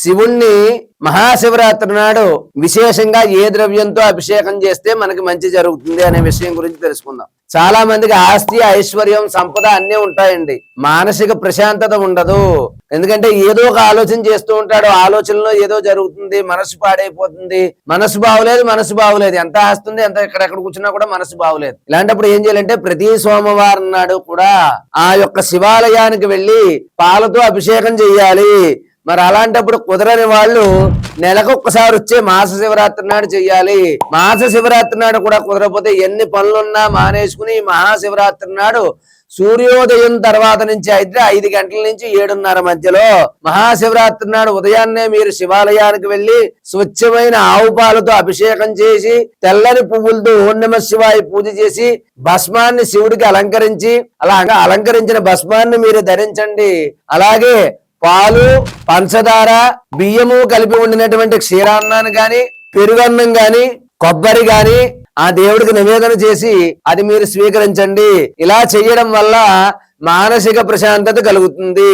శివుణ్ణి మహాశివరాత్రి నాడు విశేషంగా ఏ ద్రవ్యంతో అభిషేకం చేస్తే మనకి మంచి జరుగుతుంది అనే విషయం గురించి తెలుసుకుందాం. చాలా మందికి ఆస్తి, ఐశ్వర్యం, సంపద అన్నీ ఉంటాయండి, మానసిక ప్రశాంతత ఉండదు. ఎందుకంటే ఏదో ఒక ఆలోచన చేస్తూ ఉంటాడు, ఆలోచనలో ఏదో జరుగుతుంది, మనసు పాడైపోతుంది, మనసు బాగులేదు, ఎంత ఆస్తుంది, ఎంత ఎక్కడెక్కడ కూర్చున్నా కూడా మనసు బాగులేదు. ఇలాంటప్పుడు ఏం చేయాలంటే ప్రతి సోమవారం నాడు కూడా ఆ యొక్క శివాలయానికి వెళ్ళి పాలతో అభిషేకం చెయ్యాలి. మరి అలాంటప్పుడు కుదరని వాళ్ళు నెలకు ఒక్కసారి వచ్చే మాస శివరాత్రి నాడు చెయ్యాలి. మాస శివరాత్రి నాడు కూడా కుదరకపోతే ఎన్ని పనులున్నా మానేసుకుని మహాశివరాత్రి నాడు సూర్యోదయం తర్వాత నుంచి అయితే 5 గంటల నుంచి 7:30 మధ్యలో మహాశివరాత్రి నాడు ఉదయాన్నే మీరు శివాలయానికి వెళ్లి స్వచ్ఛమైన ఆవు పాలతో అభిషేకం చేసి తెల్లని పువ్వులతో ఓం నమః శివాయ పూజ చేసి భస్మాన్ని శివుడికి అలంకరించి అలాగా అలంకరించిన భస్మాన్ని మీరు ధరించండి. అలాగే పాలు, పంచదార, బియ్యము కలిపి ఉండినటువంటి క్షీరాన్నాన్ని గాని, పెరుగన్నం గాని, కొబ్బరి గాని ఆ దేవుడికి నివేదన చేసి అది మీరు స్వీకరించండి. ఇలా చేయడం వల్ల మానసిక ప్రశాంతత కలుగుతుంది.